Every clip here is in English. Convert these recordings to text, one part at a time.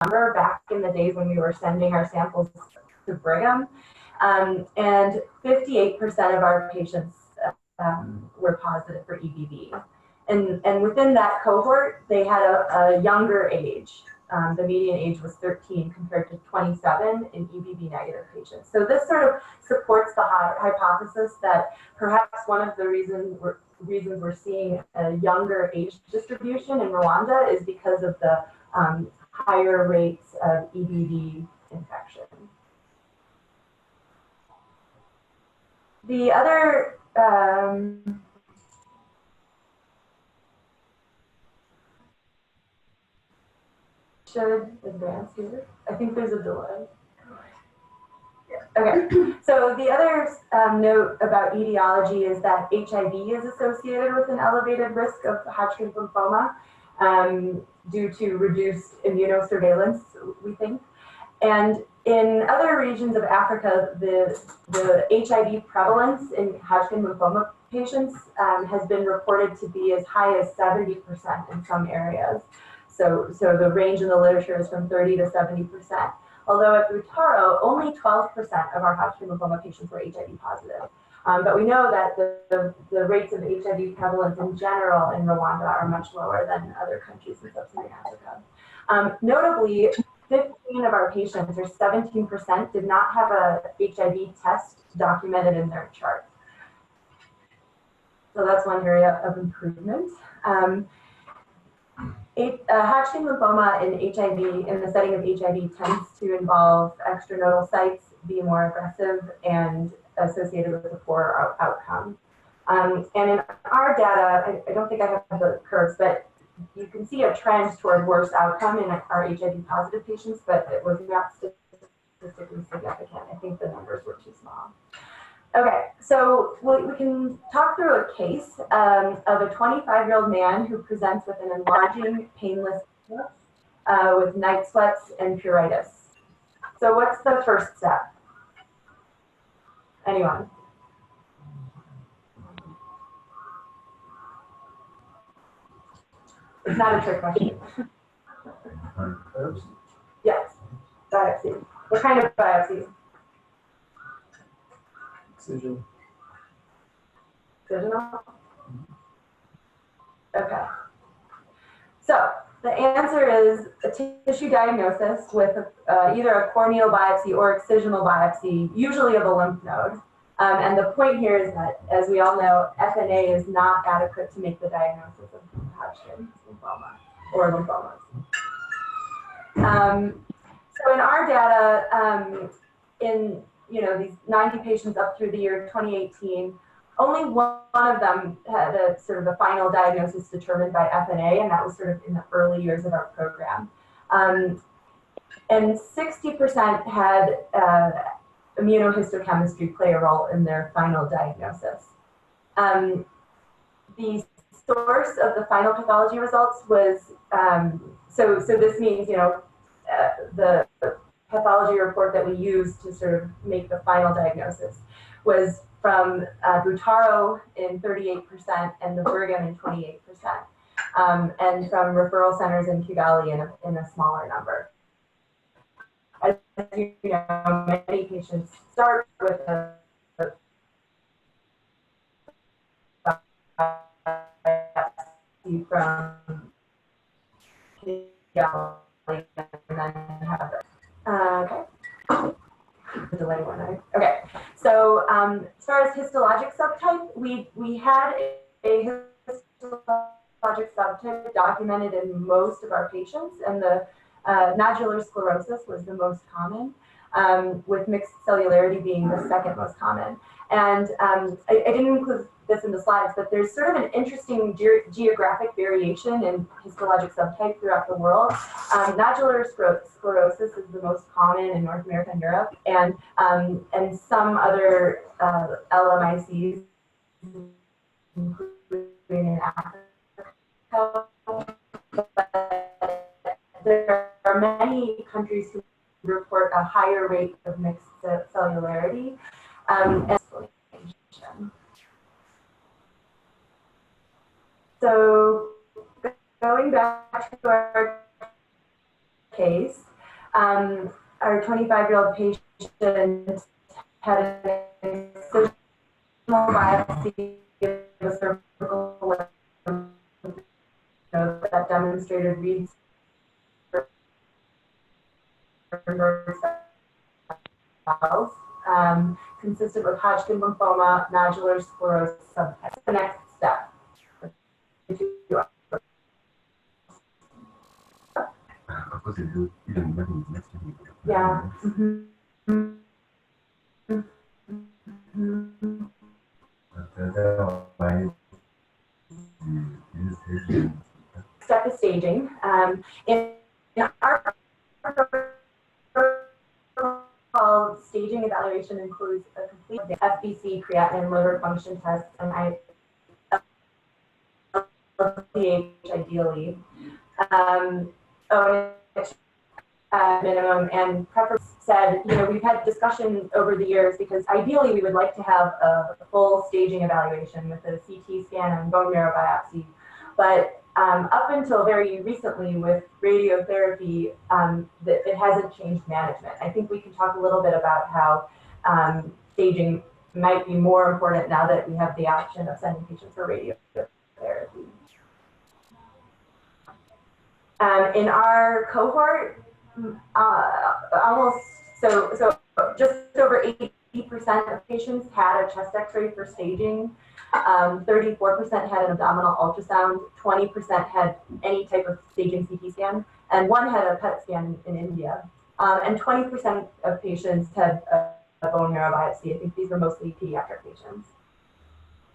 number back in the days when we were sending our samples to Brigham. And 58% of our patients were positive for EBV. And within that cohort, they had a younger age. The median age was 13 compared to 27 in EBV negative patients. So this sort of supports the hypothesis that perhaps one of the reasons we're seeing a younger age distribution in Rwanda is because of the higher rates of EBV infection. The other should advance here. I think there's a delay. Okay, so the other note about etiology is that HIV is associated with an elevated risk of Hodgkin's lymphoma due to reduced immunosurveillance, we think. And in other regions of Africa, the HIV prevalence in Hodgkin lymphoma patients has been reported to be as high as 70% in some areas. So the range in the literature is from 30 to 70%. Although at Butaro, only 12% of our Hodgkin lymphoma patients were HIV positive. But we know that the rates of HIV prevalence in general in Rwanda are much lower than other countries in sub-Saharan Africa. Notably, 15 of our patients, or 17%, did not have a HIV test documented in their chart. So that's one area of improvement. Hodgkin lymphoma in HIV, in the setting of HIV, tends to involve extranodal sites, be more aggressive, and associated with a poorer outcome. And in our data, I don't think I have the curves, but you can see a trend toward worse outcome in our HIV positive patients, but it was not statistically significant. I think the numbers were too small. Okay, so we can talk through a case of a 25-year-old man who presents with an enlarging, painless with night sweats and pruritus. So what's the first step? Anyone? It's not a trick question. Yes, biopsy. What kind of biopsy? Excision. Excisional? Okay. So the answer is a tissue diagnosis with either a corneal biopsy or excisional biopsy, usually of a lymph node. And the point here is that, as we all know, FNA is not adequate to make the diagnosis of Hodgkin's lymphoma or lymphomas. So in our data, in these 90 patients up through the year 2018, only one of them had a sort of a final diagnosis determined by FNA, and that was sort of in the early years of our program. And 60% had immunohistochemistry play a role in their final diagnosis. The source of the final pathology results was, so this means, the pathology report that we used to sort of make the final diagnosis was from Butaro in 38% and the Brigham in 28%, and from referral centers in Kigali in a smaller number. As you know, many patients start with a biopsy from Kigali and then have it. Okay. The delay one, right? Okay. So as far as histologic subtype, we had a histologic subtype documented in most of our patients, and the nodular sclerosis was the most common, with mixed cellularity being the second most common. And I didn't include this in the slides, but there's sort of an interesting geographic variation in histologic subtype throughout the world. Nodular sclerosis is the most common in North America and Europe, and some other LMICs, including in Africa. There are many countries who report a higher rate of mixed cellularity and isolation. So going back to our case, Our 25-year-old patient had an excisional biopsy of a cervical lymph node that demonstrated reads cells, consistent with Hodgkin lymphoma, nodular sclerosis subtype. The next step. Yeah. Step is staging. In our protocol, staging evaluation includes a complete FBC, creatinine, liver function tests, and LDH ideally. Minimum and preference said, we've had discussion over the years because ideally we would like to have a full staging evaluation with a CT scan and bone marrow biopsy. But up until very recently with radiotherapy, it hasn't changed management. I think we can talk a little bit about how staging might be more important now that we have the option of sending patients for radiotherapy. In our cohort, just over 80% of patients had a chest X-ray for staging. 34% had an abdominal ultrasound. 20% had any type of staging CT scan, and one had a PET scan in India. And 20% of patients had a bone marrow biopsy. I think these were mostly pediatric patients.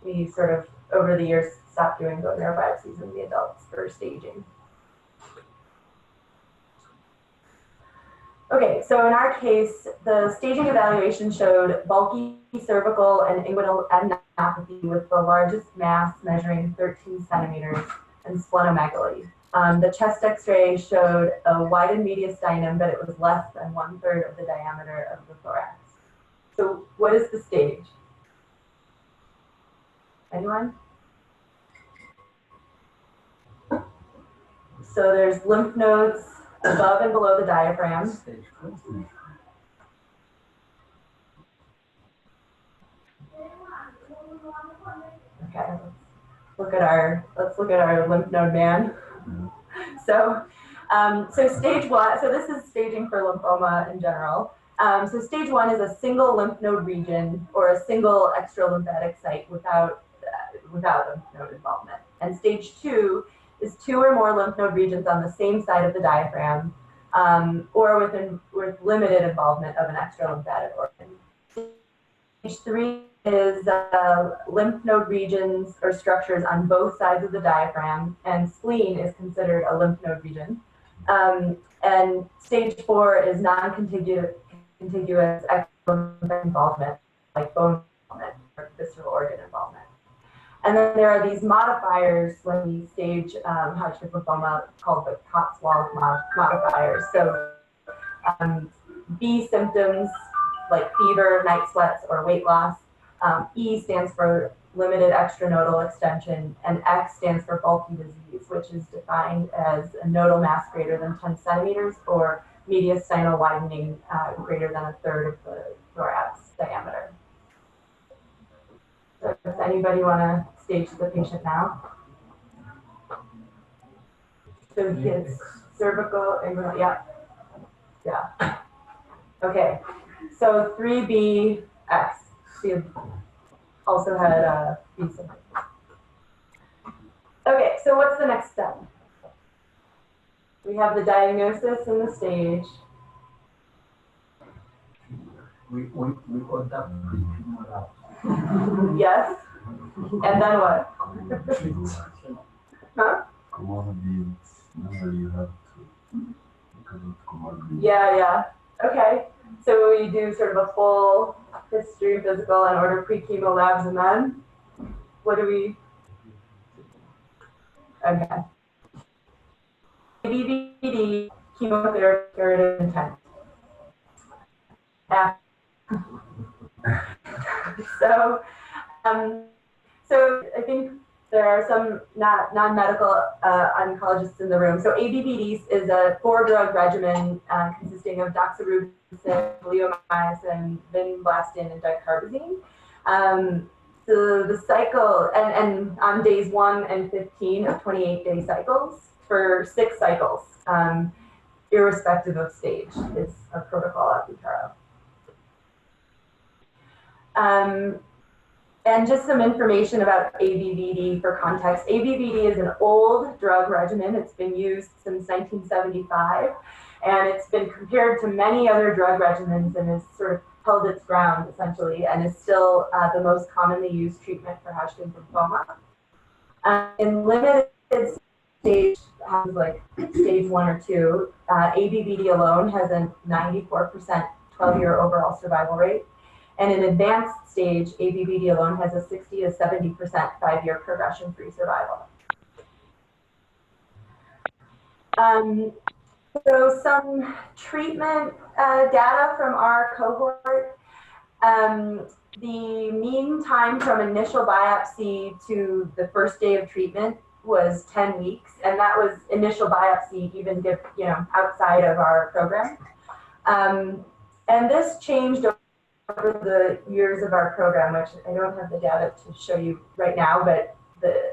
We sort of, over the years, stopped doing bone marrow biopsies in the adults for staging. Okay, so in our case, the staging evaluation showed bulky cervical and inguinal adenopathy with the largest mass measuring 13 centimeters and splenomegaly. The chest X-ray showed a widened mediastinum, but it was less than 1/3 of the diameter of the thorax. So what is the stage? Anyone? So there's lymph nodes above and below the diaphragm. Okay, let's look at our lymph node man. So stage one. So this is staging for lymphoma in general. So stage one is a single lymph node region or a single extralymphatic site without lymph node involvement. And stage two is 2 or more lymph node regions on the same side of the diaphragm, or with limited involvement of an extralymphatic organ. Stage 3 is lymph node regions or structures on both sides of the diaphragm, and spleen is considered a lymph node region. And stage 4 is non-contiguous extralymphatic involvement, like bone involvement or visceral organ involvement. And then there are these modifiers when we stage Hodgkin lymphoma called the Cotswold modifiers. So B symptoms like fever, night sweats, or weight loss. E stands for limited extranodal extension, and X stands for bulky disease, which is defined as a nodal mass greater than 10 centimeters or mediastinal widening greater than 1/3 of the thorax diameter. So does anybody want to stage the patient now? So he has cervical, inguinal, yeah. Okay, so 3BX. She also had B symptoms. Okay, so what's the next step? We have the diagnosis and the stage. We got that. Yes. And then what? Huh? You have to Yeah. Okay. So we do sort of a full history, physical, and order pre-chemo labs, and then what do we? Okay. BVD, chemotherapy, curative intent. So I think there are some non-medical oncologists in the room. So ABVD is a 4-drug regimen consisting of doxorubicin, bleomycin, vinblastine, and dicarbazine. So the cycle, and on days 1 and 15 of 28-day cycles for 6 cycles, irrespective of stage, is a protocol at Butaro. And just some information about ABVD for context. ABVD is an old drug regimen. It's been used since 1975, and it's been compared to many other drug regimens and has sort of held its ground, essentially, and is still the most commonly used treatment for Hodgkin's lymphoma. In limited stage, like stage 1 or 2, ABVD alone has a 94% 12-year overall survival rate. And in advanced stage, ABVD alone has a 60 to 70% 5-year progression-free survival. So some treatment data from our cohort. The mean time from initial biopsy to the first day of treatment was 10 weeks, and that was initial biopsy, even outside of our program. And this changed over the years of our program, which I don't have the data to show you right now, but the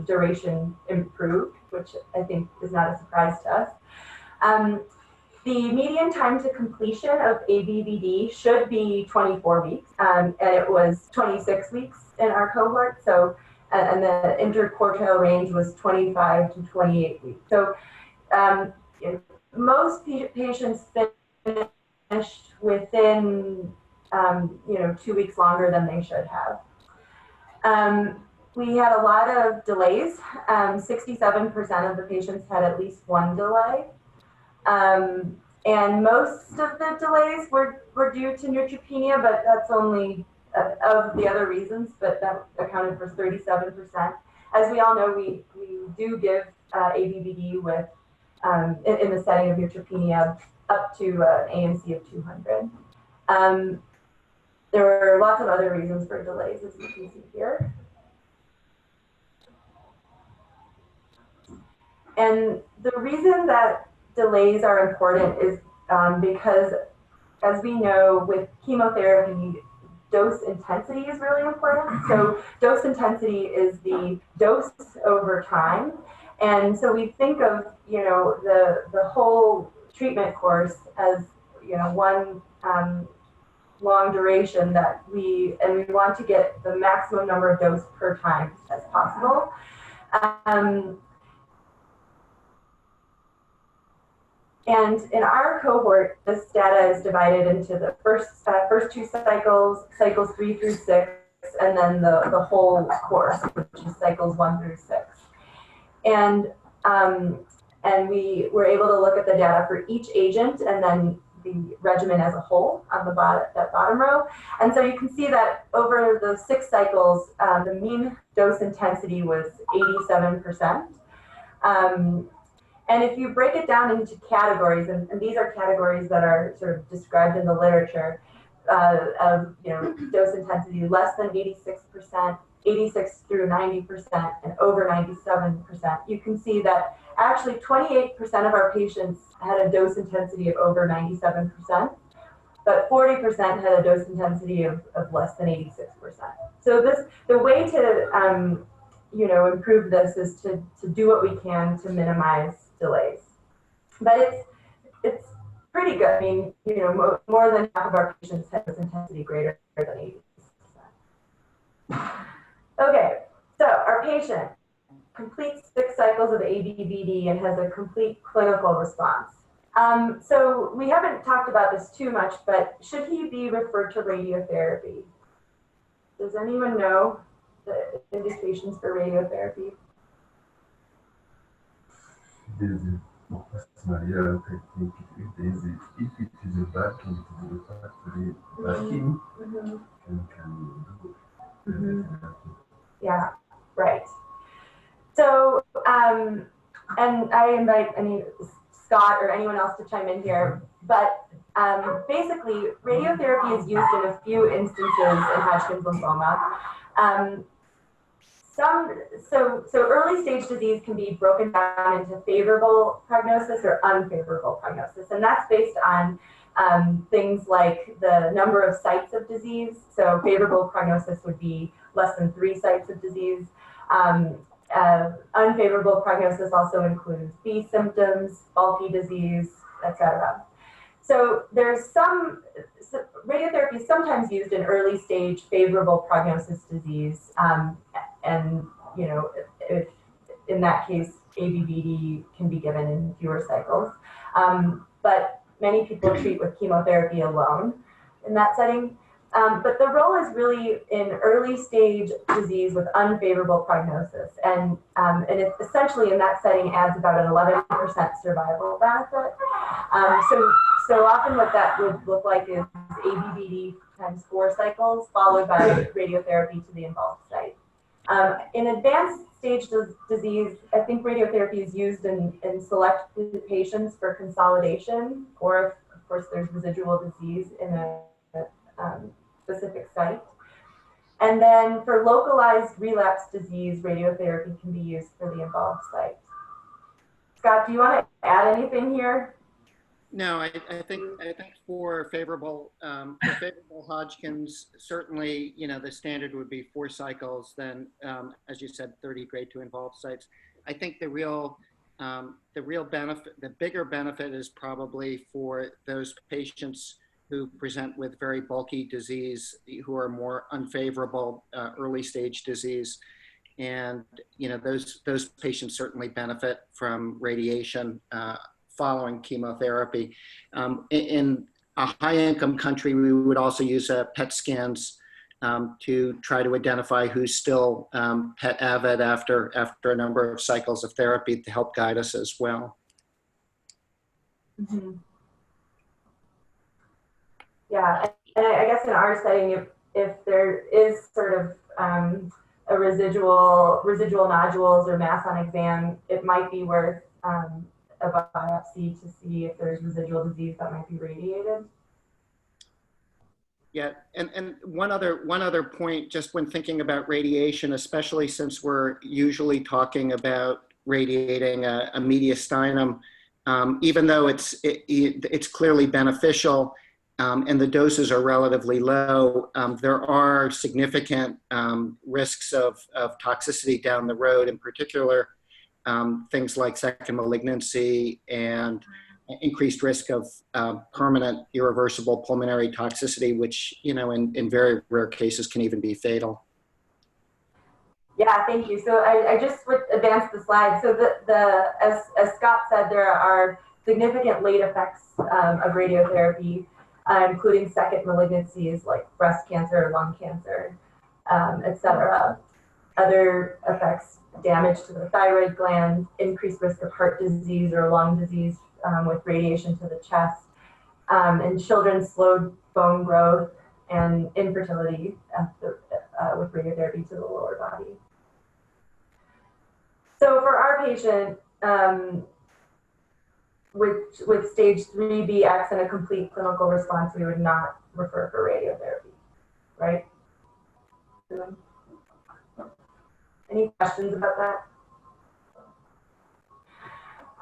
duration improved, which I think is not a surprise to us. The median time to completion of ABVD should be 24 weeks, and it was 26 weeks in our cohort. So, and the interquartile range was 25 to 28 weeks. So, most patients finished within 2 weeks longer than they should have. We had a lot of delays. 67% of the patients had at least one delay. And most of the delays were due to neutropenia, but that's only of the other reasons, but that accounted for 37%. As we all know, we do give ABVD with, in the setting of neutropenia, up to an ANC of 200. There were lots of other reasons for delays, as you can see here. And the reason that delays are important is because, as we know, with chemotherapy, dose intensity is really important. So dose intensity is the dose over time. And so we think of, the whole treatment course as, one long duration that we want to get the maximum number of dose per time as possible. And in our cohort, this data is divided into the first 2 cycles, cycles 3 through 6, and then the whole course, which is cycles 1 through 6. And we were able to look at the data for each agent and then the regimen as a whole on the bottom row. And so you can see that over the 6 cycles, the mean dose intensity was 87%. And if you break it down into categories, and these are categories that are sort of described in the literature of dose intensity less than 86%, 86 through 90%, and over 97%, you can see that actually 28% of our patients had a dose intensity of over 97%, but 40% had a dose intensity of less than 86%. So the way to improve this is to do what we can to minimize delays. But it's pretty good. I mean, more than half of our patients have dose intensity greater than 80%. Okay, so our patient completes 6 cycles of ABVD and has a complete clinical response. So we haven't talked about this too much, but should he be referred to radiotherapy? Does anyone know the indications for radiotherapy? Personally, I think if it is a backing to the factory, backing can do Yeah, right. So, and I invite Scott or anyone else to chime in here, but basically radiotherapy is used in a few instances in Hodgkin's lymphoma. So early stage disease can be broken down into favorable prognosis or unfavorable prognosis, and that's based on things like the number of sites of disease. So favorable prognosis would be less than 3 sites of disease. Unfavorable prognosis also includes B symptoms, bulky disease, etc. So radiotherapy is sometimes used in early stage favorable prognosis disease, and if in that case ABVD can be given in fewer cycles. But many people treat with chemotherapy alone in that setting. But the role is really in early stage disease with unfavorable prognosis. And it essentially in that setting adds about an 11% survival benefit. So often what that would look like is ABVD times 4 cycles followed by radiotherapy to the involved site. In advanced stage disease, I think radiotherapy is used in select patients for consolidation, or if, of course, there's residual disease in a specific site. And then for localized relapse disease, radiotherapy can be used for the involved site. Scott, do you want to add anything here? No, I think for favorable Hodgkin's, certainly, the standard would be 4 cycles. Then, as you said, 30 grade 2 involved sites. I think the real benefit, the bigger benefit, is probably for those patients who present with very bulky disease, who are more unfavorable early stage disease, and those patients certainly benefit from radiation following chemotherapy. In a high-income country, we would also use PET scans to try to identify who's still PET avid after a number of cycles of therapy to help guide us as well. Mm-hmm. Yeah, and I guess in our setting, if there is sort of a residual nodules or mass on exam, it might be worth a biopsy to see if there's residual disease that might be radiated. Yeah, and one other point, just when thinking about radiation, especially since we're usually talking about radiating a mediastinum, even though it's clearly beneficial and the doses are relatively low, there are significant risks of toxicity down the road, in particular things like second malignancy and increased risk of permanent irreversible pulmonary toxicity, which in very rare cases can even be fatal. Yeah, thank you. So I just would advance the slide. So as Scott said, there are significant late effects of radiotherapy, including second malignancies like breast cancer, lung cancer, etc. Other effects: damage to the thyroid gland, increased risk of heart disease or lung disease with radiation to the chest, and children's slowed bone growth and infertility with radiotherapy to the lower body. So for our patient with stage 3BX and a complete clinical response, we would not refer for radiotherapy, right? Any questions about that?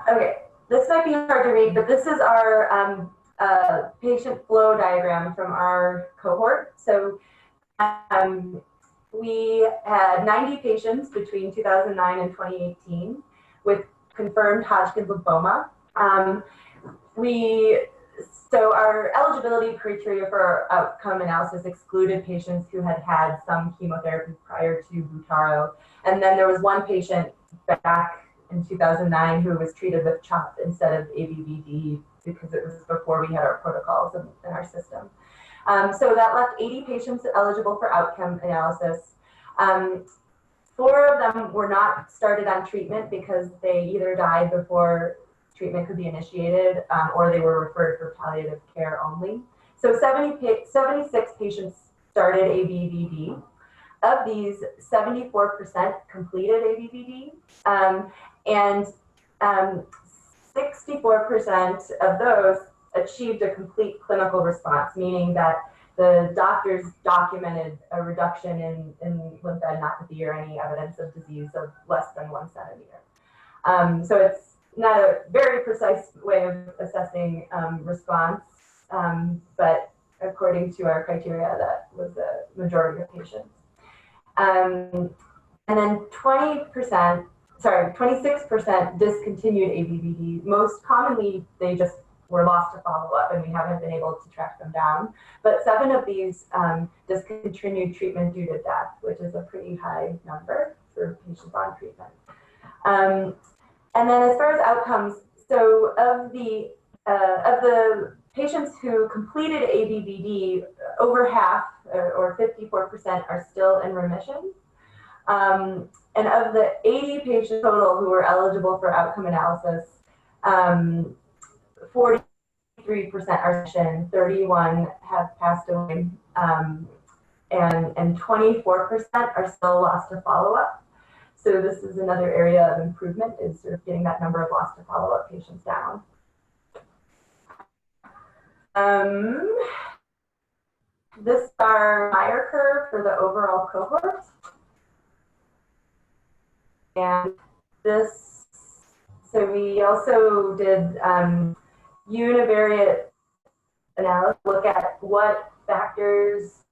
Okay, this might be hard to read, but this is our patient flow diagram from our cohort. So we had 90 patients between 2009 and 2018 with confirmed Hodgkin's lymphoma. So our eligibility criteria for our outcome analysis excluded patients who had had some chemotherapy prior to Butaro. And then there was one patient back in 2009 who was treated with CHOP instead of ABVD because it was before we had our protocols in our system. So that left 80 patients eligible for outcome analysis. 4 of them were not started on treatment because they either died before treatment could be initiated or they were referred for palliative care only. So 76 patients started ABVD. Of these, 74% completed ABVD, and 64% of those achieved a complete clinical response, meaning that the doctors documented a reduction in lymphadenopathy or any evidence of disease of less than 1 centimeter. So it's not a very precise way of assessing response, but according to our criteria, that was the majority of patients. And then 26% discontinued ABVD. Most commonly, they just were lost to follow-up, and we haven't been able to track them down. But 7 of these discontinued treatment due to death, which is a pretty high number for patients on treatment. And then as far as outcomes, so of the patients who completed ABVD, over half, or 54%, are still in remission. And of the 80 patients total who were eligible for outcome analysis, 43% are remission, 31 have passed away, and 24% are still lost to follow-up. So this is another area of improvement, is sort of getting that number of lost to follow-up patients down. This is our Meyer curve for the overall cohort. And this, so we also did univariate analysis, look at what factors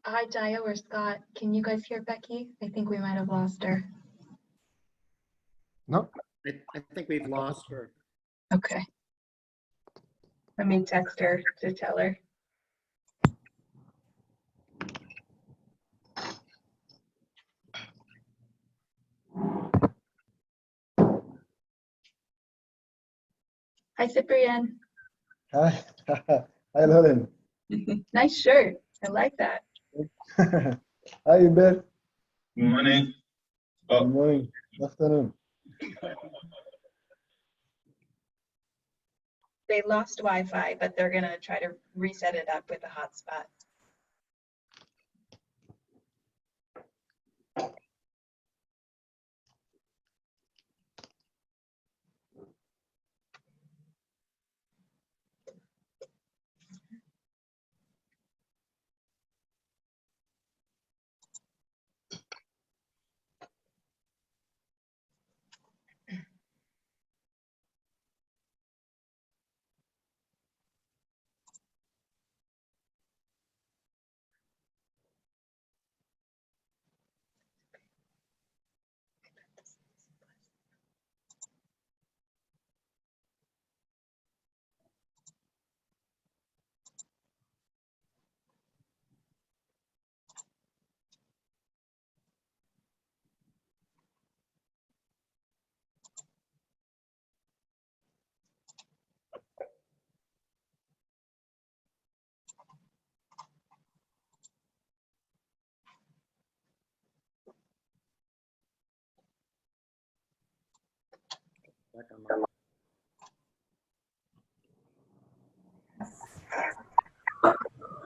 Hi, Dio or Scott. Can you guys hear Becky? I think we might have lost her. No. I think we've lost her. Okay. Let me text her to tell her. Hi, Cyprian. Hi. Hi, Helen. Nice shirt. I like that. Hi, Beth. Good morning. Oh. Good morning. Good afternoon. They lost Wi-Fi, but they're going to try to reset it up with a hotspot.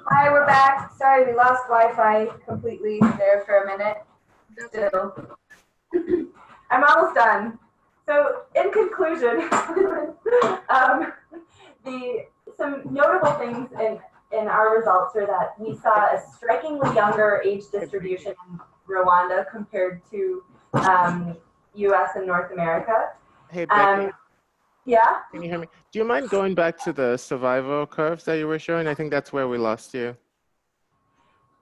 Hi, we're back. Sorry, we lost Wi-Fi completely there for a minute. Still, I'm almost done. So, in conclusion, some notable things in our results are that we saw a strikingly younger age distribution in Rwanda compared to U.S. and North America. Hey, Becky. Yeah? Can you hear me? Do you mind going back to the survival curves that you were showing? I think that's where we lost you.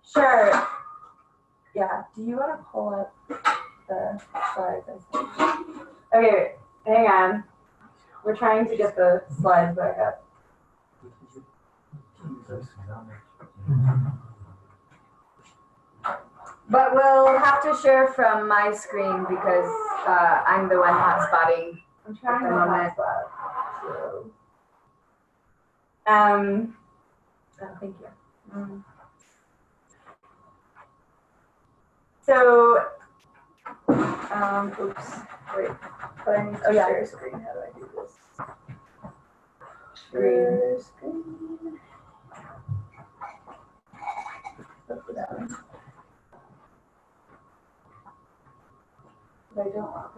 Sure. Yeah. Do you want to pull up the slides I sent? Okay, hang on. We're trying to get the slides back up. But we'll have to share from my screen because I'm the one hotspotting. I'm trying to hotspot. So, oh, thank you. So, oops, wait, but I need to share screen. How do I do this? Share screen. I don't want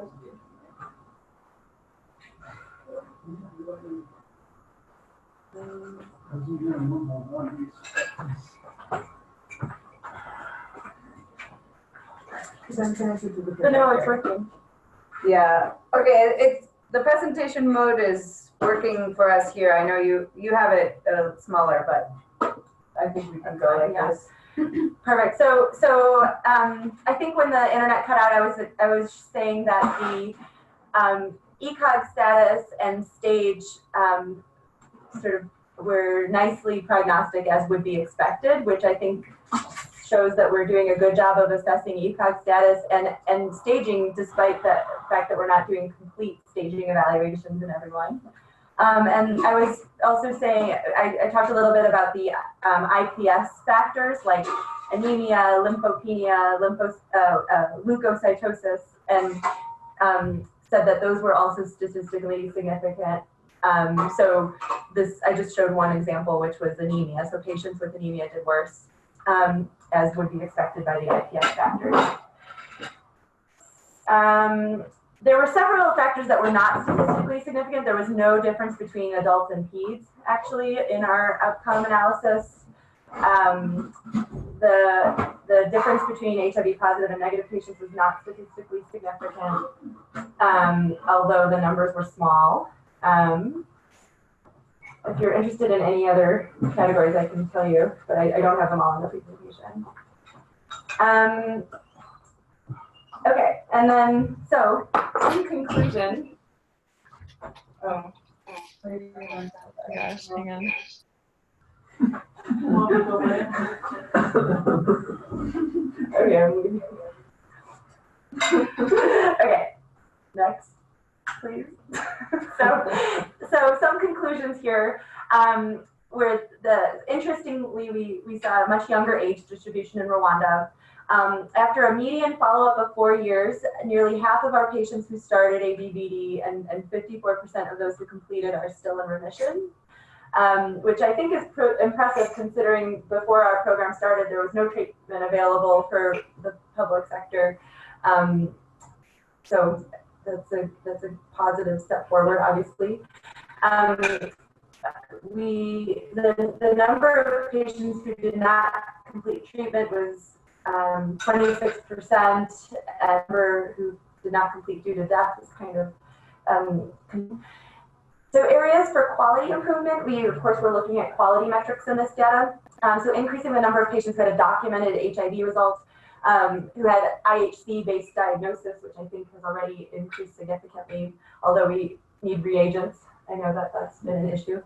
presentation. No, it's working. Yeah. Okay. It's the presentation mode is working for us here. I know you have it smaller, but I think we can go like this. Perfect. So I think when the internet cut out, I was saying that the ECOG status and stage sort of were nicely prognostic as would be expected, which I think shows that we're doing a good job of assessing ECOG status and staging, despite the fact that we're not doing complete staging evaluations in everyone. And I was also saying, I talked a little bit about the IPS factors like anemia, lymphopenia, leukocytosis, and said that those were also statistically significant. So I just showed one example, which was anemia. So patients with anemia did worse, as would be expected by the IPS factors. There were several factors that were not statistically significant. There was no difference between adults and peds, actually, in our outcome analysis. The difference between HIV positive and negative patients was not statistically significant, although the numbers were small. If you're interested in any other categories, I can tell you, but I don't have them all in the presentation. Okay, and then, so, in conclusion, Gosh, hang on. Okay, next, please. So some conclusions here. Where interestingly, we saw a much younger age distribution in Rwanda. After a median follow-up of 4 years, nearly half of our patients who started ABVD and 54% of those who completed are still in remission, which I think is impressive considering before our program started, there was no treatment available for the public sector. So that's a positive step forward, obviously. The number of patients who did not complete treatment was 26%, and who did not complete due to death is kind of so areas for quality improvement. We of course were looking at quality metrics in this data. So increasing the number of patients who had a documented HIV results, who had IHC-based diagnosis, which I think has already increased significantly, although we need reagents. I know that that's been an issue.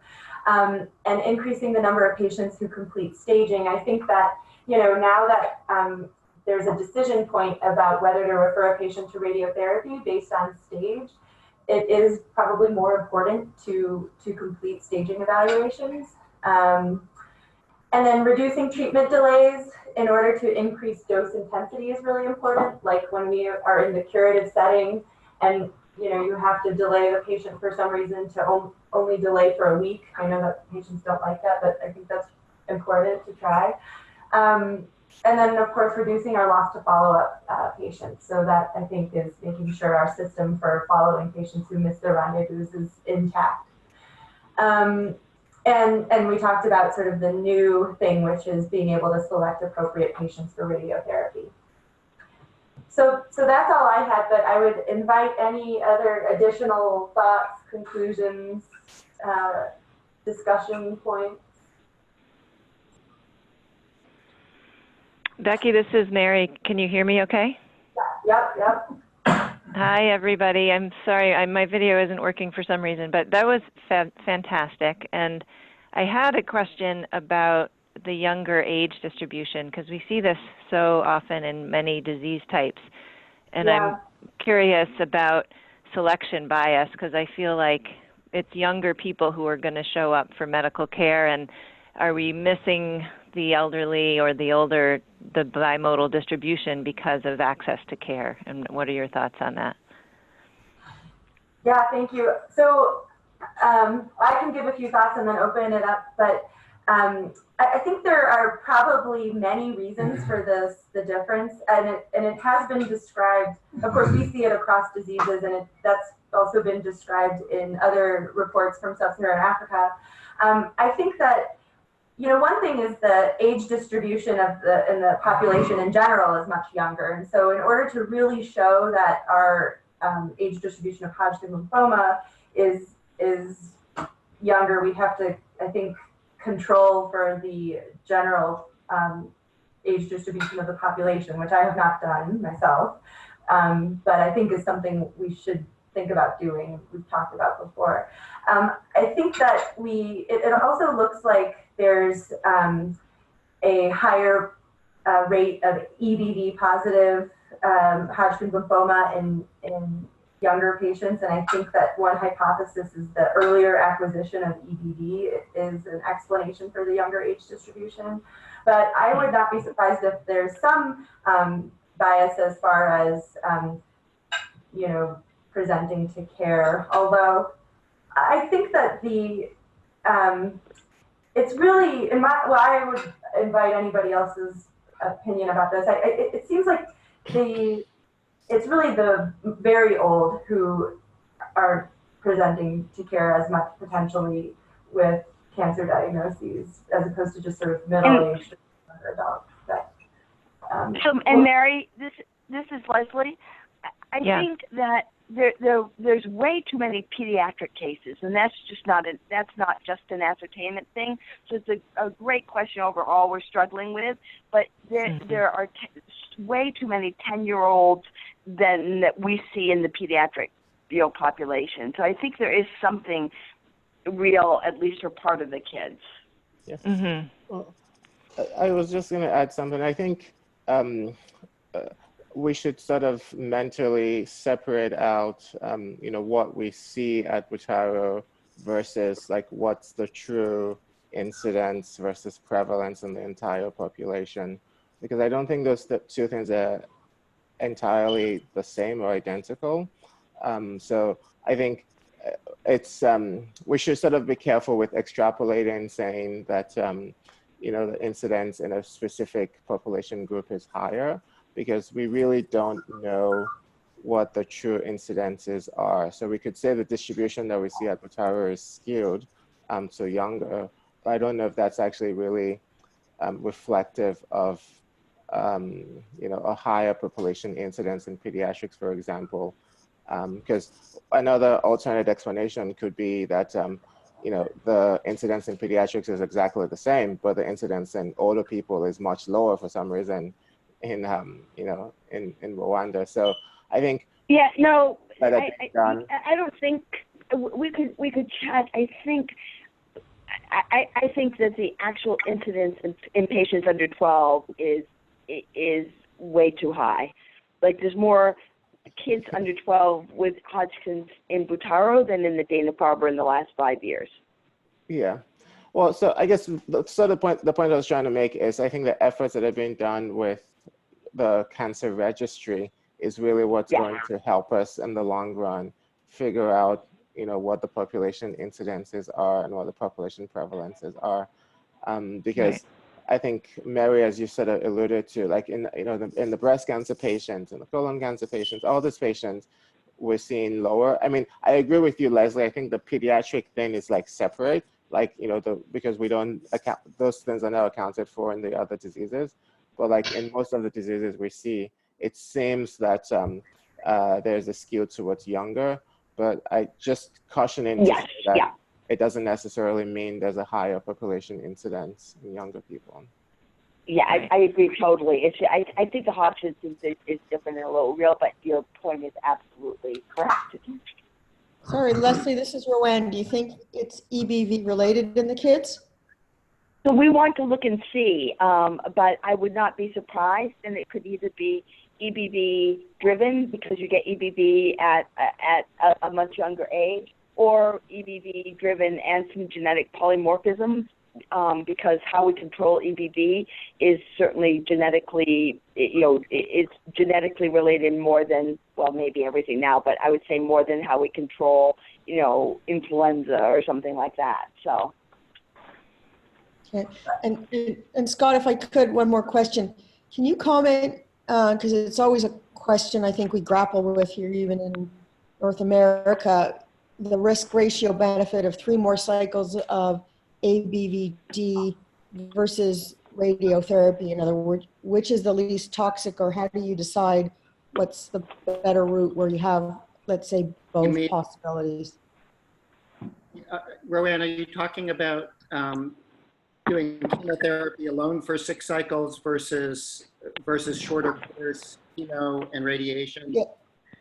And increasing the number of patients who complete staging. I think that, now that there's a decision point about whether to refer a patient to radiotherapy based on stage, it is probably more important to complete staging evaluations. And then reducing treatment delays in order to increase dose intensity is really important. Like when we are in the curative setting and you have to delay the patient for some reason to only delay for a week. I know that patients don't like that, but I think that's important to try. And then of course, reducing our loss to follow-up patients. So that I think is making sure our system for following patients who miss their rendezvous is intact. And we talked about sort of the new thing, which is being able to select appropriate patients for radiotherapy. So that's all I had, but I would invite any other additional thoughts, conclusions, discussion points. Becky, this is Mary. Can you hear me okay? Yep. Hi, everybody. I'm sorry, my video isn't working for some reason, but that was fantastic. And I had a question about the younger age distribution, because we see this so often in many disease types. And I'm curious about selection bias, because I feel like it's younger people who are going to show up for medical care. And are we missing the elderly or the older the bimodal distribution because of access to care. And what are your thoughts on that? Yeah, thank you. So I can give a few thoughts and then open it up, but I think there are probably many reasons for the difference, and it has been described. Of course, we see it across diseases, and that's also been described in other reports from sub-Saharan Africa. I think that, you know, one thing is the age distribution in the population in general is much younger, and so in order to really show that our age distribution of Hodgkin lymphoma is younger, we have to, I think, control for the general age distribution of the population, which I have not done myself, but I think is something we should think about doing. We've talked about before. I think that it also looks like there's a higher rate of EBV positive Hodgkin lymphoma in younger patients, and I think that one hypothesis is the earlier acquisition of EBV is an explanation for the younger age distribution. But I would not be surprised if there's some bias as far as you know, presenting to care. Although I think that it's really, I would invite anybody else's opinion about this. It seems like it's really the very old who are presenting to care as much potentially with cancer diagnoses, as opposed to just sort of middle-aged adults. And Mary, this is Leslie. I think that there's way too many pediatric cases, and that's not just an ascertainment thing. So it's a great question overall we're struggling with, but there are way too many 10-year-olds that we see in the pediatric population. So I think there is something real, at least for part of the kids. Yes. Well, I was just going to add something. I think we should sort of mentally separate out, you know, what we see at Butaro versus like what's the true incidence versus prevalence in the entire population, because I don't think those two things are entirely the same or identical. So I think it's we should sort of be careful with extrapolating, saying that you know, the incidence in a specific population group is higher, because we really don't know what the true incidences are. So we could say the distribution that we see at Butaro is skewed to younger, but I don't know if that's actually really reflective of you know, a higher population incidence in pediatrics, for example. Because another alternate explanation could be that you know, the incidence in pediatrics is exactly the same, but the incidence in older people is much lower for some reason in you know, in Rwanda. So I think I don't think we could chat. I think that the actual incidence in patients under 12 is way too high. Like, there's more kids under 12 with Hodgkin's in Butaro than in the Dana-Farber in the last 5 years. Yeah. Well, so I guess the point I was trying to make is, I think the efforts that have been done with the cancer registry is really what's going to help us in the long run figure out, you know, what the population incidences are and what the population prevalences are, because I think, Mary, as you sort of alluded to, like in the breast cancer patients and the colon cancer patients, all these patients, we're seeing lower. I mean, I agree with you, Leslie. I think the pediatric thing is like separate, like, you know, because we don't account, those things are not accounted for in the other diseases. But like in most of the diseases we see, it seems that there's a skew towards younger, but I just cautioning that it doesn't necessarily mean there's a higher population incidence in younger people. Yeah, I agree totally. I think the Hodgkin's is different and a little real, but your point is absolutely correct. Sorry, Leslie, this is Rowan. Do you think it's EBV related in the kids? So we want to look and see, but I would not be surprised, and it could either be EBV driven because you get EBV at a much younger age, or EBV driven and some genetic polymorphisms because how we control EBV is certainly genetically, it's genetically related more than, well, maybe everything now, but I would say more than how we control, influenza or something like that. So. Okay. And Scott, if I could, one more question. Can you comment, because it's always a question I think we grapple with here, even in North America, the risk ratio benefit of 3 more cycles of ABVD versus radiotherapy? In other words, which is the least toxic, or how do you decide what's the better route where you have, let's say, both possibilities? Roanne, are you talking about doing chemotherapy alone for 6 cycles versus shorter course chemo and radiation?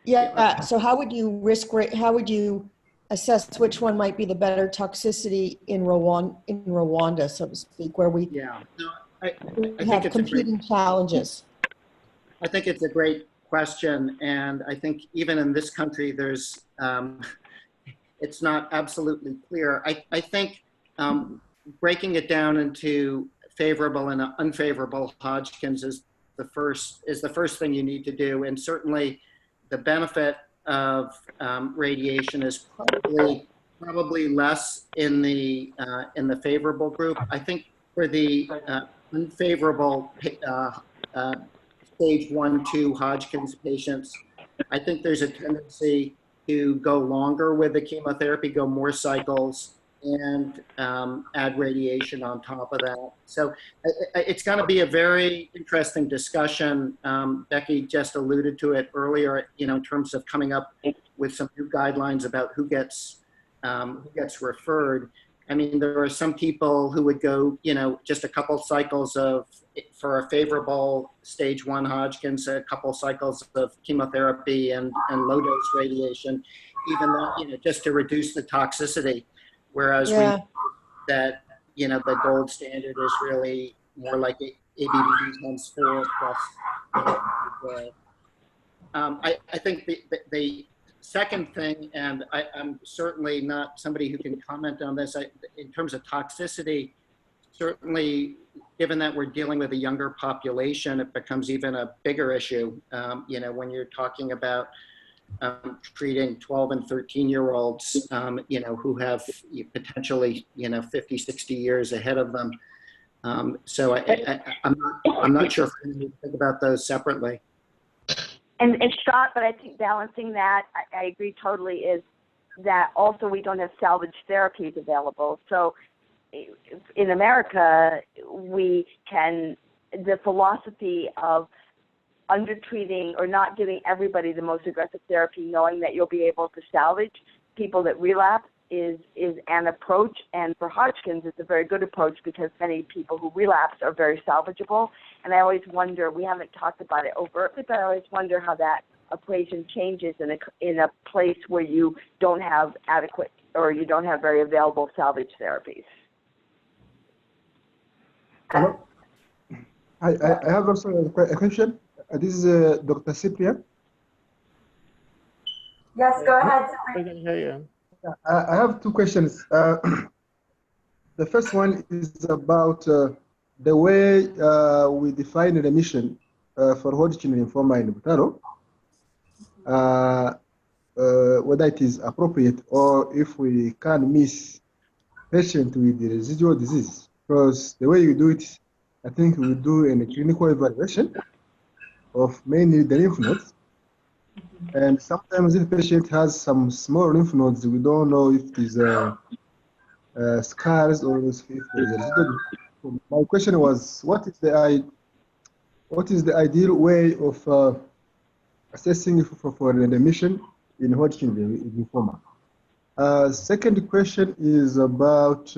Yeah. So how would you assess which one might be the better toxicity in Rwanda, so to speak, where we I have competing challenges? I think it's a great question, and I think even in this country, there's it's not absolutely clear. I think breaking it down into favorable and unfavorable Hodgkin's is the first thing you need to do, and certainly the benefit of radiation is probably less in the favorable group. I think for the unfavorable stage 1-2 Hodgkin's patients, I think there's a tendency to go longer with the chemotherapy, go more cycles, and add radiation on top of that. So it's going to be a very interesting discussion. Becky just alluded to it earlier, in terms of coming up with some new guidelines about who gets referred. I mean, there are some people who would go, just a couple cycles for a favorable stage 1 Hodgkin's, a couple cycles of chemotherapy and low dose radiation, even though, just to reduce the toxicity. Whereas the gold standard is really more like ABV times 4 plus. I think the second thing, and I'm certainly not somebody who can comment on this, in terms of toxicity, certainly given that we're dealing with a younger population, it becomes even a bigger issue. When you're talking about treating 12 and 13-year-olds, who have potentially, 50, 60 years ahead of them. So I'm not sure if we need to think about those separately. And Scott, but I think balancing that, I agree totally, is that also we don't have salvage therapies available. So in America, the philosophy of undertreating or not giving everybody the most aggressive therapy, knowing that you'll be able to salvage people that relapse, is an approach. And for Hodgkin's, it's a very good approach because many people who relapse are very salvageable. And I always wonder, we haven't talked about it overtly, but I always wonder how that equation changes in a place where you don't have adequate or you don't have very available salvage therapies. Hello? I have also a question. This is Dr. Cyprian. Yes, go ahead. I can hear you. I have 2 questions. The first one is about the way we define remission for Hodgkin lymphoma in Butaro, whether it is appropriate or if we can miss patient with the residual disease. Because the way you do it, I think we do a clinical evaluation of mainly the lymph nodes. And sometimes if the patient has some small lymph nodes, we don't know if it is scars or if there is a residual. So my question was, what is the ideal way of assessing for the remission in Hodgkin lymphoma? Second question is about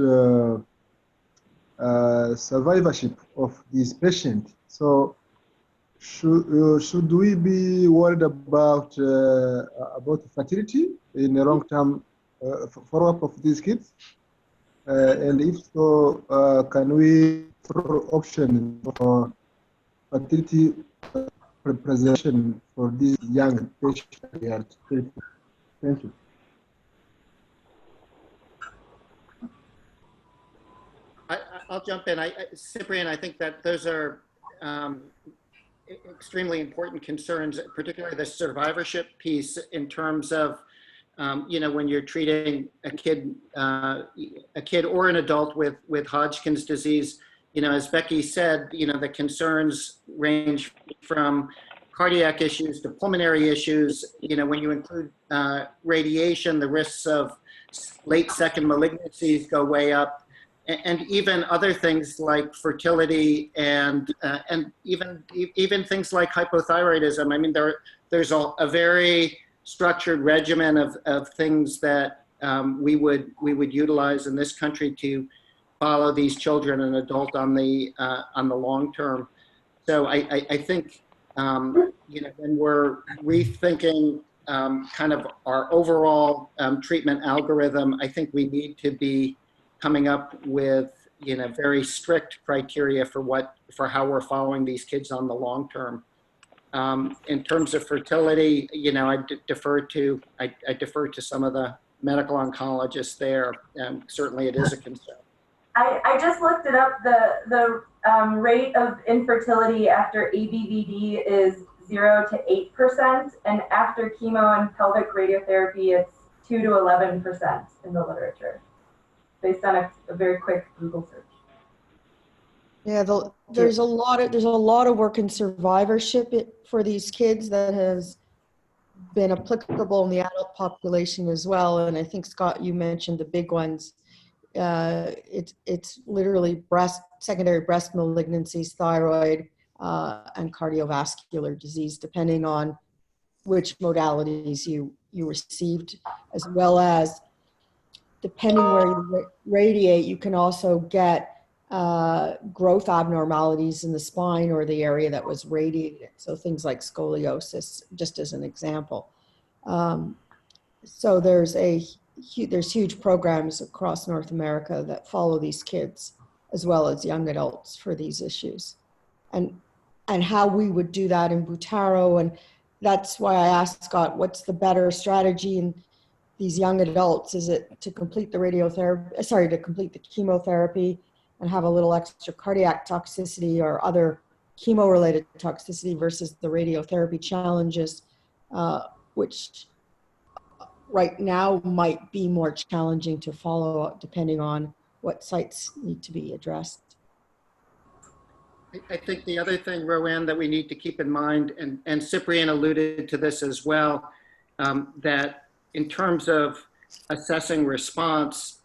survivorship of this patient. So should we be worried about fertility in the long-term follow-up of these kids? And if so, can we offer option for fertility preservation for these young patients? Thank you. I'll jump in. Cyprian, I think that those are extremely important concerns, particularly the survivorship piece in terms of, when you're treating a kid or an adult with Hodgkin's disease. As Becky said, the concerns range from cardiac issues to pulmonary issues. When you include radiation, the risks of late second malignancies go way up. And even other things like fertility and even things like hypothyroidism. I mean, there's a very structured regimen of things that we would utilize in this country to follow these children and adult on the long term. So I think when we're rethinking kind of our overall treatment algorithm, I think we need to be coming up with very strict criteria for how we're following these kids on the long term. In terms of fertility, I defer to some of the medical oncologists there. Certainly, it is a concern. I just looked it up. The rate of infertility after ABVD is 0 to 8%, and after chemo and pelvic radiotherapy, it's 2 to 11% in the literature, based on a very quick Google search. Yeah, there's a lot of work in survivorship for these kids that has been applicable in the adult population as well. And I think, Scott, you mentioned the big ones. It's literally secondary breast malignancies, thyroid, and cardiovascular disease, depending on which modalities you received, as well as depending where you radiate, you can also get growth abnormalities in the spine or the area that was radiated. So things like scoliosis, just as an example. So there's huge programs across North America that follow these kids as well as young adults for these issues. And how we would do that in Butaro, and that's why I asked Scott, what's the better strategy in these young adults? Is it to complete the to complete the chemotherapy and have a little extra cardiac toxicity or other chemo-related toxicity versus the radiotherapy challenges, which right now might be more challenging to follow up depending on what sites need to be addressed. I think the other thing, Roanne, that we need to keep in mind, and Cyprian alluded to this as well, that in terms of assessing response,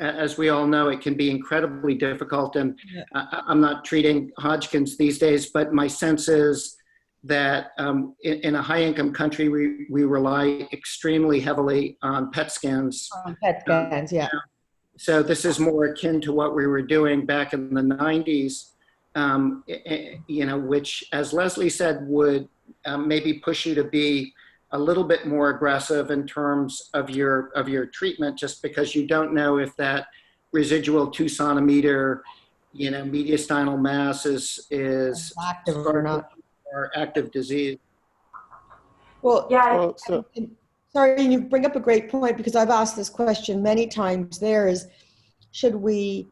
as we all know, it can be incredibly difficult. And I'm not treating Hodgkin's these days, but my sense is that in a high-income country, we rely extremely heavily on PET scans. PET scans, yeah. So this is more akin to what we were doing back in the 90s, which, as Leslie said, would maybe push you to be a little bit more aggressive in terms of your treatment, just because you don't know if that residual 2 centimeter, mediastinal mass is active or not, or active disease. Well, yeah. Sorry, you bring up a great point, because I've asked this question many times. Should we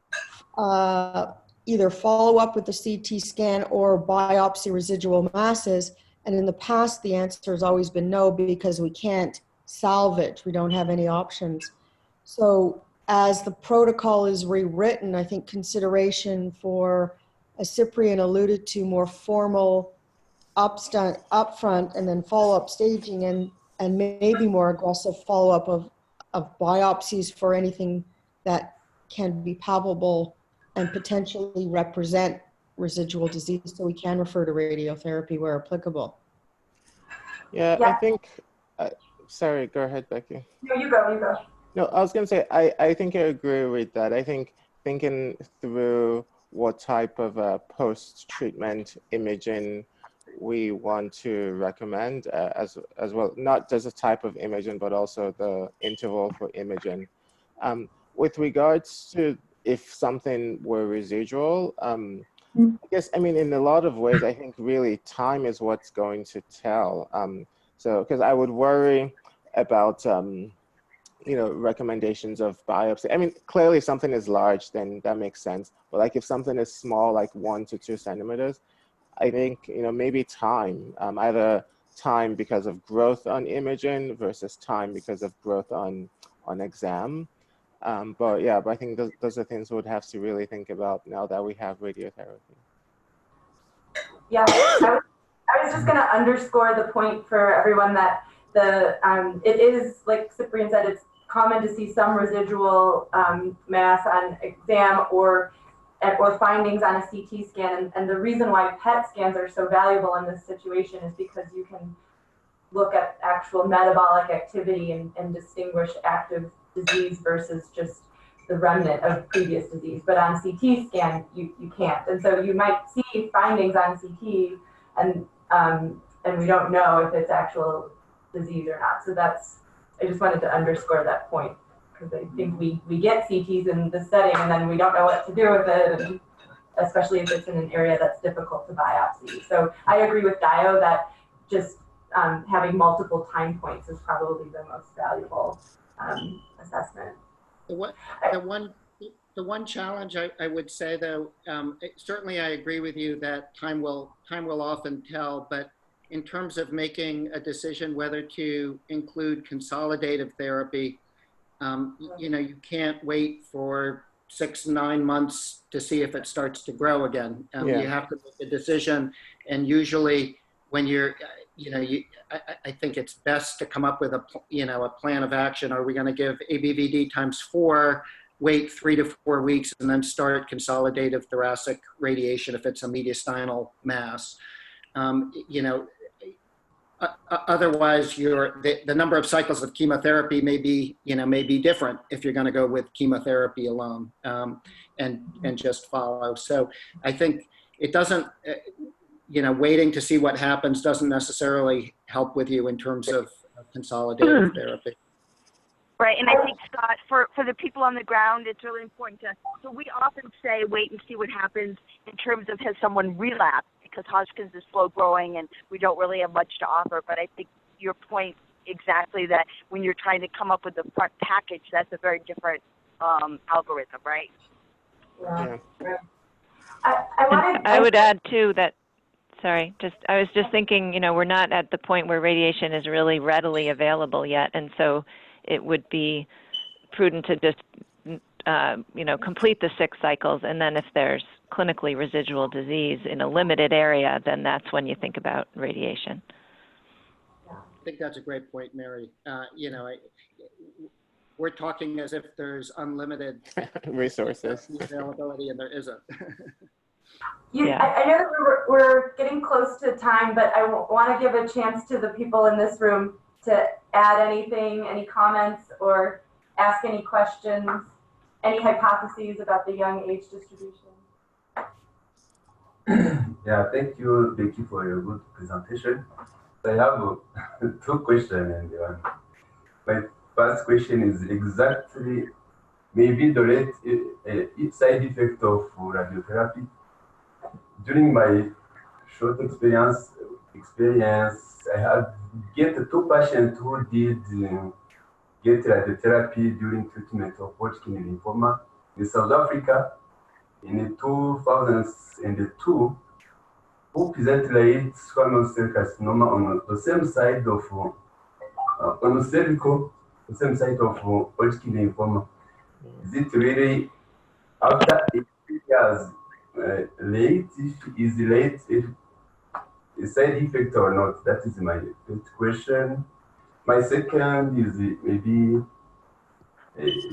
either follow up with the CT scan or biopsy residual masses? And in the past, the answer has always been no, because we can't salvage. We don't have any options. So as the protocol is rewritten, I think consideration for, as Cyprian alluded to, more formal upfront and then follow-up staging, and maybe more aggressive follow-up of biopsies for anything that can be palpable and potentially represent residual disease, so we can refer to radiotherapy where applicable. Yeah. I think, sorry, go ahead, Becky. No, you go. No, I was going to say, I think I agree with that. I think thinking through what type of post-treatment imaging we want to recommend as well, not just a type of imaging, but also the interval for imaging. With regards to if something were residual, I guess, in a lot of ways, I think really time is what's going to tell. So, because I would worry about, recommendations of biopsy. I mean, clearly something is large, then that makes sense. But like if something is small, like 1 to 2 centimeters, I think, maybe time, either time because of growth on imaging versus time because of growth on exam. But I think those are things we would have to really think about now that we have radiotherapy. Yeah, I was just going to underscore the point for everyone that it is, like Cyprian said, it's common to see some residual mass on exam or findings on a CT scan. And the reason why PET scans are so valuable in this situation is because you can look at actual metabolic activity and distinguish active disease versus just the remnant of previous disease. But on CT scan, you can't. And so you might see findings on CT and we don't know if it's actual disease or not. So I just wanted to underscore that point, because I think we get CTs in this setting and then we don't know what to do with it, and especially if it's in an area that's difficult to biopsy. So I agree with Dio that just having multiple time points is probably the most valuable assessment. The one challenge I would say, though, certainly I agree with you that time will often tell, but in terms of making a decision whether to include consolidative therapy, you can't wait for 6-9 months to see if it starts to grow again. You have to make a decision, and usually when you're, I think it's best to come up with a plan of action. Are we going to give ABVD ×4, wait 3 to 4 weeks, and then start consolidative thoracic radiation if it's a mediastinal mass? Otherwise, the number of cycles of chemotherapy may be different if you're going to go with chemotherapy alone and just follow. So I think it doesn't, waiting to see what happens doesn't necessarily help with you in terms of consolidative therapy. Right, and I think, Scott, for the people on the ground, it's really important so we often say wait and see what happens in terms of has someone relapsed, because Hodgkin's is slow growing and we don't really have much to offer. But I think your point exactly, that when you're trying to come up with a front package, that's a very different algorithm, right? Yeah. I would add too that, I was just thinking, we're not at the point where radiation is really readily available yet. And so it would be prudent to just, complete the 6 cycles. And then if there's clinically residual disease in a limited area, then that's when you think about radiation. I think that's a great point, Mary. We're talking as if there's unlimited resources availability, and there isn't. I know that we're getting close to time, but I want to give a chance to the people in this room to add anything, any comments, or ask any questions, any hypotheses about the young age distribution. Yeah, thank you, Becky, for your good presentation. I have 2 questions, and my first question is exactly maybe the rate side effect of radiotherapy. During my short experience, I had get 2 patients who did get radiotherapy during treatment of Hodgkin lymphoma in South Africa in 2002, who presented late squamous cell carcinoma on the same side of on the cervical, the same side of Hodgkin lymphoma. Is it really after 8 years late? Is late a side effect or not? That is my first question. My second is maybe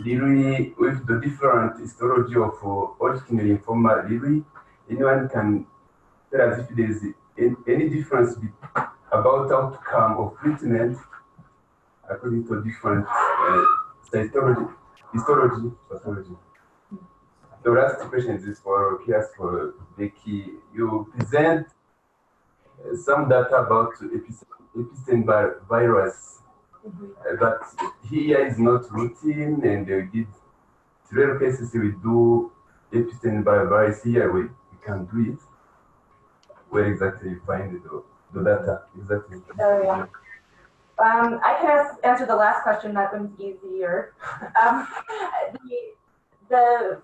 really with the different histology of Hodgkin lymphoma, really anyone can tell us if there is any difference about outcome of treatment according to different histology, pathology. The last question is for Becky. You present some data about Epstein-Barr virus, but here is not routine, and we did rare cases. We do Epstein-Barr virus here. We can do it. Where exactly you find the data? Exactly. Oh, yeah. I can answer the last question. That one's easier. The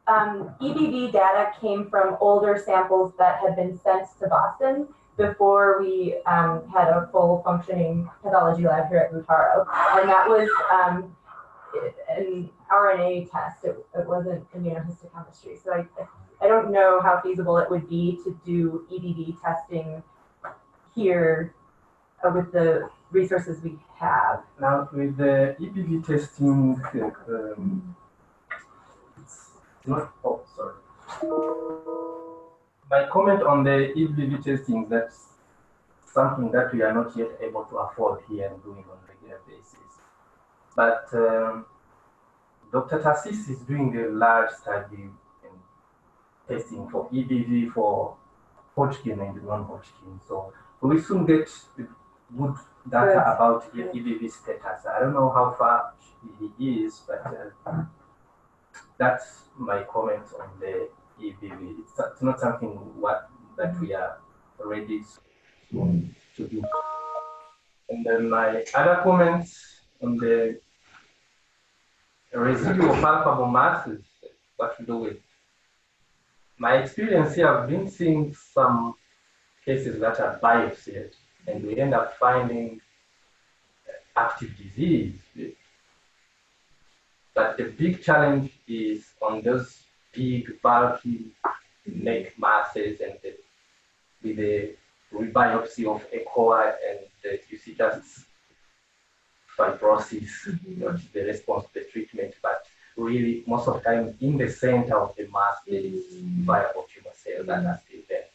EBV data came from older samples that had been sent to Boston before we had a full functioning pathology lab here at Butaro. And that was an RNA test. It wasn't immunohistochemistry. So I don't know how feasible it would be to do EBV testing here with the resources we have. Now, with the EBV testing, it's not, oh, sorry. My comment on the EBV testing, that's something that we are not yet able to afford here and doing on a regular basis. But Dr. Tassis is doing a large study in testing for EBV for Hodgkin and non-Hodgkin. So we soon get good data about EBV status. I don't know how far he is, but that's my comment on the EBV. It's not something that we are ready to do. And then my other comments on the residual palpable masses, what to do with. My experience here, I've been seeing some cases that are biopsied, and we end up finding active disease. But the big challenge is on those big, bulky neck masses and with the biopsy of E. coli, and you see just fibrosis, not the response to the treatment, but really most of the time in the center of the mass there is viable tumor cells that are still there.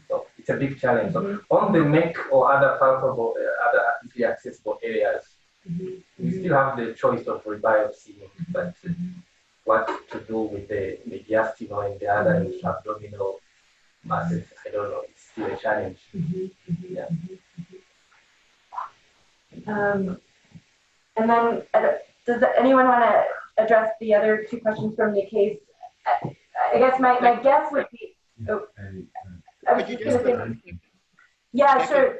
So it's a big challenge. So on the neck or other palpable, other easily accessible areas, we still have the choice of rebiopsying, but what to do with the mediastinal and the other abdominal masses, I don't know. It's still a challenge. Yeah. And then, does anyone want to address the other two questions from the case? I guess my guess would be. Oh, I was just going to say. Yeah, sure.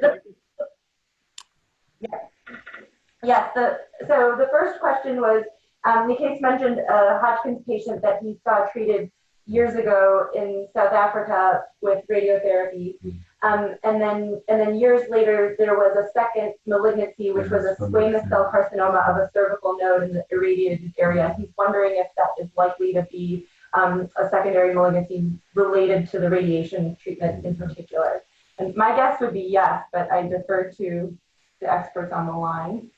Yes. So the first question was, the case mentioned a Hodgkin's patient that he saw treated years ago in South Africa with radiotherapy. And then years later, there was a second malignancy, which was a squamous cell carcinoma of a cervical node in the irradiated area. He's wondering if that is likely to be a secondary malignancy related to the radiation treatment in particular. And my guess would be yes, but I defer to the experts on the line.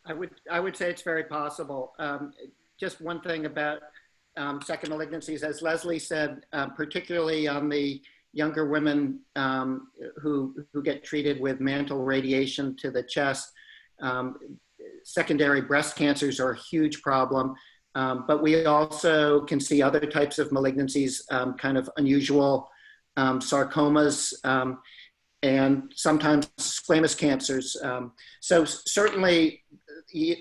I would say it's very possible. Just one thing about second malignancies, as Leslie said, particularly on the younger women who get treated with mantle radiation to the chest, secondary breast cancers are a huge problem. But we also can see other types of malignancies, kind of unusual sarcomas, and sometimes squamous cancers. So certainly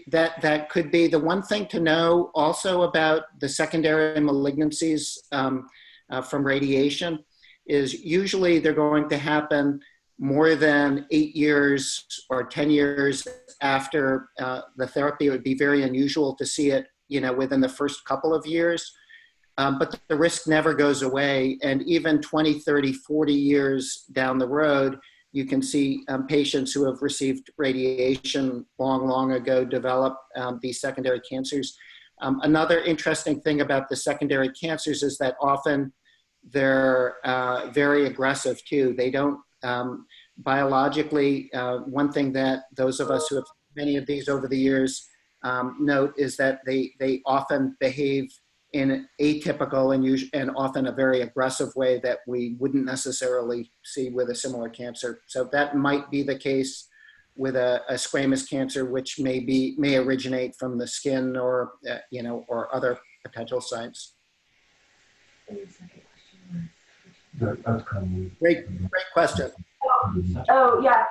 that could be the one thing to know also about the secondary malignancies from radiation is usually they're going to happen more than 8 years or 10 years after the therapy. It would be very unusual to see it, within the first couple of years. But the risk never goes away. And even 20, 30, 40 years down the road, you can see patients who have received radiation long ago develop these secondary cancers. Another interesting thing about the secondary cancers is that often they're very aggressive too. They don't, biologically, one thing that those of us who have many of these over the years note is that they often behave in an atypical and often a very aggressive way that we wouldn't necessarily see with a similar cancer. So that might be the case with a squamous cancer, which may originate from the skin or or other potential sites. Great question. Oh yeah.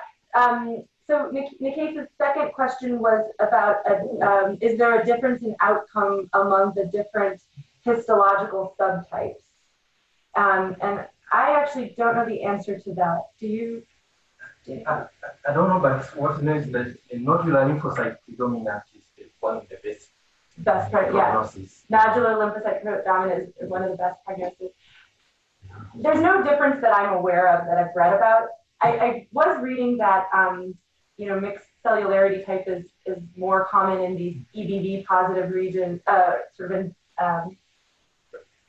So Nikesa's second question was about, is there a difference in outcome among the different histological subtypes? And I actually don't know the answer to that. Do you? I don't know, but what I know is that a nodular lymphocyte predominant is one of the best prognosis. Yeah. Nodular lymphocyte predominant is one of the best prognosis. There's no difference that I'm aware of that I've read about. I was reading that mixed cellularity type is more common in these EBV positive regions, sort of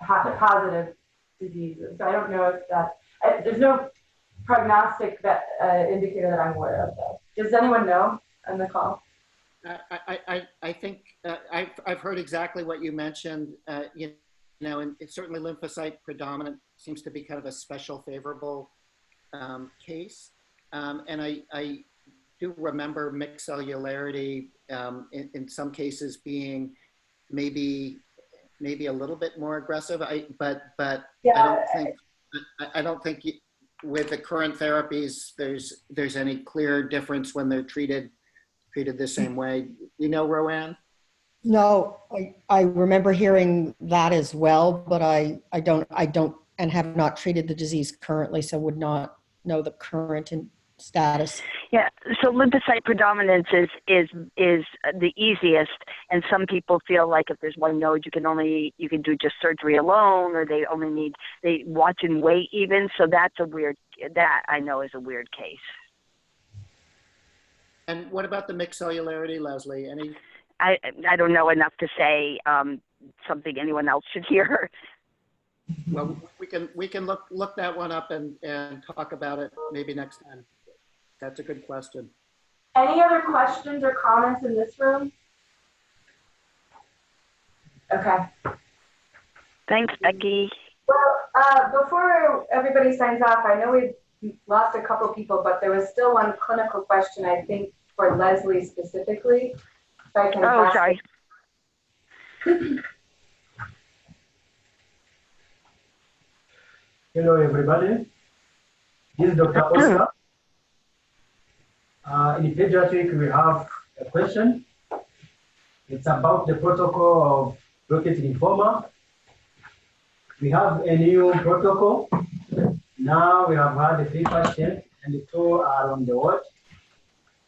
positive diseases. So I don't know if that there's no prognostic indicator that I'm aware of, though. Does anyone know on the call? I think I've heard exactly what you mentioned. And certainly lymphocyte predominant seems to be kind of a special favorable case. And I do remember mixed cellularity in some cases being maybe a little bit more aggressive. But yeah. I don't think with the current therapies there's any clear difference when they're treated the same way. Roanne? No, I remember hearing that as well, but I don't and have not treated the disease currently, so would not know the current status. Yeah, so lymphocyte predominance is the easiest, and some people feel like if there's one node, you can do just surgery alone, or they watch and wait even. So that I know is a weird case. And what about the mixed cellularity, Leslie? Any? I don't know enough to say something anyone else should hear. Well, we can look that one up and talk about it maybe next time. That's a good question. Any other questions or comments in this room? Okay. Thanks, Becky. Well, before everybody signs off, I know we've lost a couple people, but there was still one clinical question, I think, for Leslie specifically. If I can sorry. Hello, everybody. This is Dr. Oscar. In pediatric, we have a question. It's about the protocol of Burkitt lymphoma. We have a new protocol. Now we have had 3 patients, and the 2 are on the ward.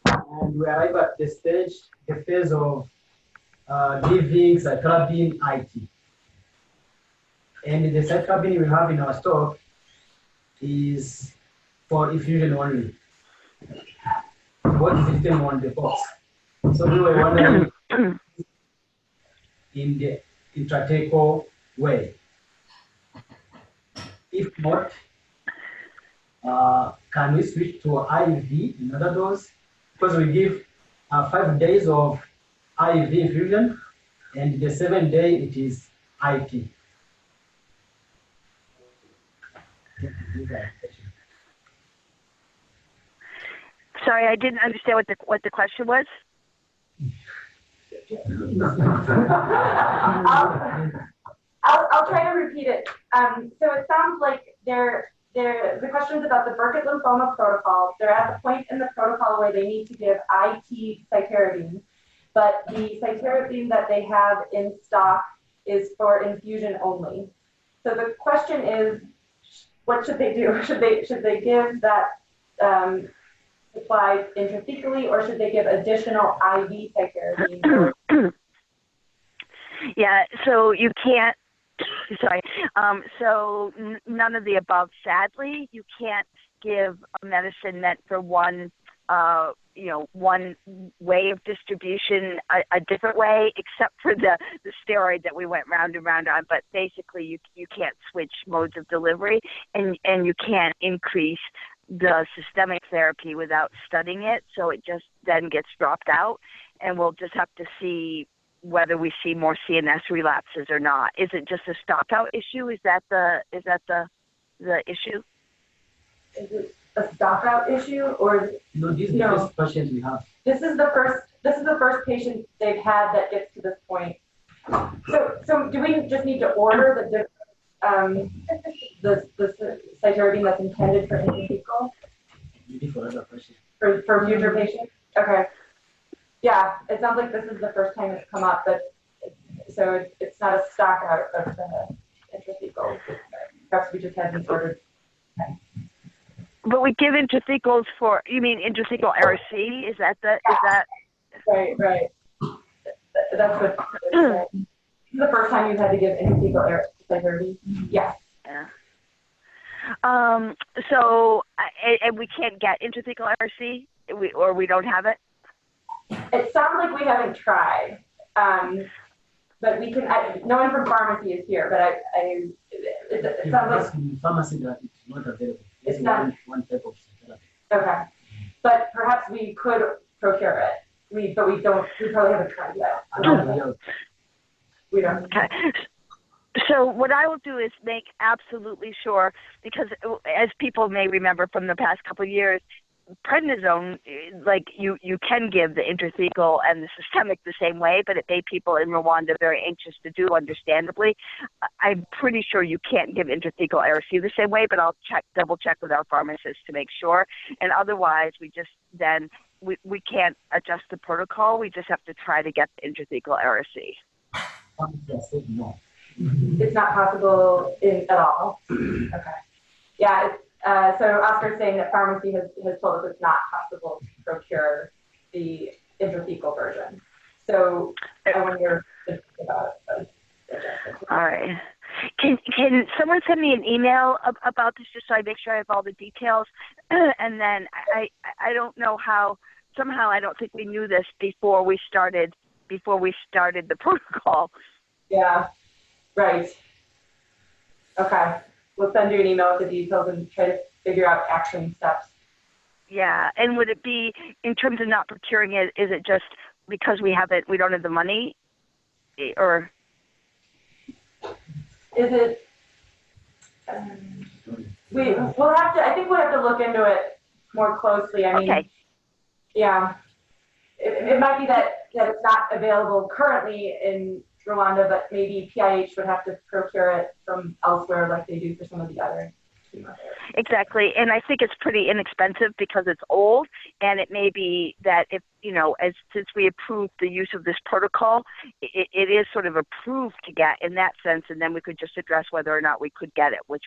And we arrive at the phase of giving cyclopin IT. And the cyclopin we have in our stock is for infusion only. What is written on the box? So we were wondering in the intrathecal way. If not, can we switch to IV, another dose? Because we give 5 days of IV infusion, and the 7th day it is IT. Sorry, I didn't understand what the question was. I'll try to repeat it. So it sounds like the question's about the Burkitt lymphoma protocol. They're at the point in the protocol where they need to give IT cytarabine, but the cytarabine that they have in stock is for infusion only. So the question is, what should they do? Should they give that supplied intrathecally, or should they give additional IV cytarabine? Yeah, so you can't. Sorry. So none of the above. Sadly, you can't give a medicine meant for one way of distribution a different way, except for the steroid that we went round and round on. But basically, you can't switch modes of delivery, and you can't increase the systemic therapy without studying it. So it just then gets dropped out, and we'll just have to see whether we see more CNS relapses or not. Is it just a stock-out issue? Is that the issue? Is it a stock-out issue, or no? This is the first patient we have. This is the first patient they've had that gets to this point. So do we just need to order the cytarabine that's intended for intrathecal? Maybe for other patients. For future patients? Okay. Yeah, it sounds like this is the first time it's come up, but so it's not a stock out of the intrathecal. Perhaps we just hadn't ordered. Okay. But we give intrathecals for, you mean intrathecal RC? Is that? Right. That's what it's the first time you've had to give intrathecal therapy. Yes. Yeah. So, and we can't get intrathecal RC, or we don't have it? It sounds like we haven't tried. But we can, no one from pharmacy is here, but it sounds like. Pharmacy that it's not available. It's not. One type of therapy. Okay. But perhaps we could procure it. We probably haven't tried yet. We don't. Okay. So what I will do is make absolutely sure, because as people may remember from the past couple of years, prednisone, like you can give the intrathecal and the systemic the same way, but it made people in Rwanda very anxious to do, understandably. I'm pretty sure you can't give intrathecal ARC the same way, but I'll double check with our pharmacist to make sure. And otherwise, we can't adjust the protocol. We just have to try to get the intrathecal ARC. No. It's not possible at all. Okay. Yeah. So Oscar's saying that pharmacy has told us it's not possible to procure the intrathecal version. So I wonder about it. All right. Can someone send me an email about this just so I make sure I have all the details? And then I don't know how, somehow I don't think we knew this before we started the protocol. Yeah. Right. Okay. We'll send you an email with the details and try to figure out action steps. Yeah, and would it be, in terms of not procuring it, is it just because we don't have the money, or? Is it, I think we'll have to look into it more closely. I mean, okay. Yeah, it might be that it's not available currently in Rwanda, but maybe PIH would have to procure it from elsewhere like they do for some of the other chemotherapies. Exactly, and I think it's pretty inexpensive because it's old, and it may be that if, since we approved the use of this protocol, it is sort of approved to get in that sense, and then we could just address whether or not we could get it, which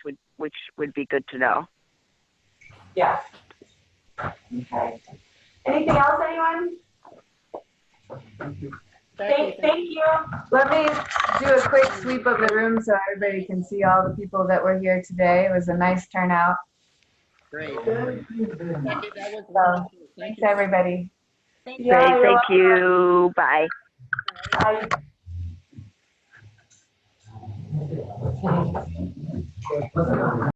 would be good to know. Yes. Okay. Anything else, anyone? Thank you. Thank you. Let me do a quick sweep of the room so everybody can see all the people that were here today. It was a nice turnout. Great. Thanks, everybody. Great, thank you. Bye. Bye.